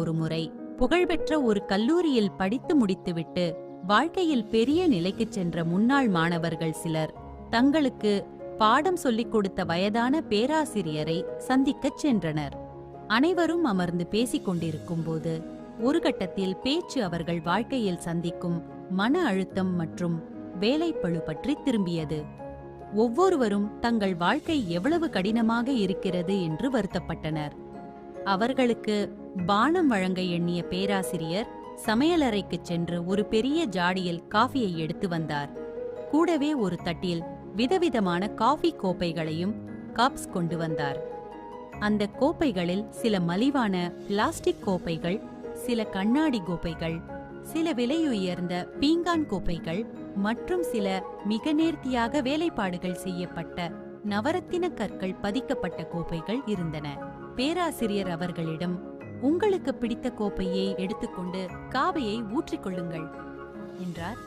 ஒருமுறை புகழ்பெற்ற ஒரு கல்லூரியில் படித்து முடித்துவிட்டு வாழ்க்கையில் பெரிய நிலைக்குச் சென்ற முன்னாள் மாணவர்கள் சிலர் தங்களுக்கு பாடம் சொல்லிக் கொடுத்த வயதான பேராசிரியரை சந்திக்கச் சென்றனர். அனைவரும் அமர்ந்து பேசிக் கொண்டிருக்கும்போது ஒரு கட்டத்தில் பேச்சு அவர்கள் வாழ்க்கையில் சந்திக்கும் மன அழுத்தம் மற்றும் வேலைப்பளு பற்றி திரும்பியது. ஒவ்வொருவரும் தங்கள் வாழ்க்கை எவ்வளவு கடினமாக இருக்கிறது என்று வருத்தப்பட்டனர். அவர்களுக்கு பானம் வழங்க எண்ணிய பேராசிரியர் சமையலறைக்குச் சென்று ஒரு பெரிய ஜாடியில் காஃபியை எடுத்து வந்தார். கூடவே ஒரு தட்டில் விதவிதமான காஃபி கோப்பைகளையும் கப்ஸ் கொண்டு வந்தார். அந்த கோப்பைகளில் சில மலிவான பிளாஸ்டிக் கோப்பைகள், சில கண்ணாடி கோப்பைகள், சில விலையுயர்ந்த பீங்கான் கோப்பைகள் மற்றும் சில மிக நேர்த்தியாக வேலைப்பாடுகள் செய்யப்பட்ட நவரத்தின கற்கள் பதிக்கப்பட்ட கோப்பைகள் இருந்தன. பேராசிரியர் அவர்களிடம், உங்களுக்கு பிடித்த கோப்பையை எடுத்துக்கொண்டு காவையை ஊற்றிக்கொள்ளுங்கள் என்றார்.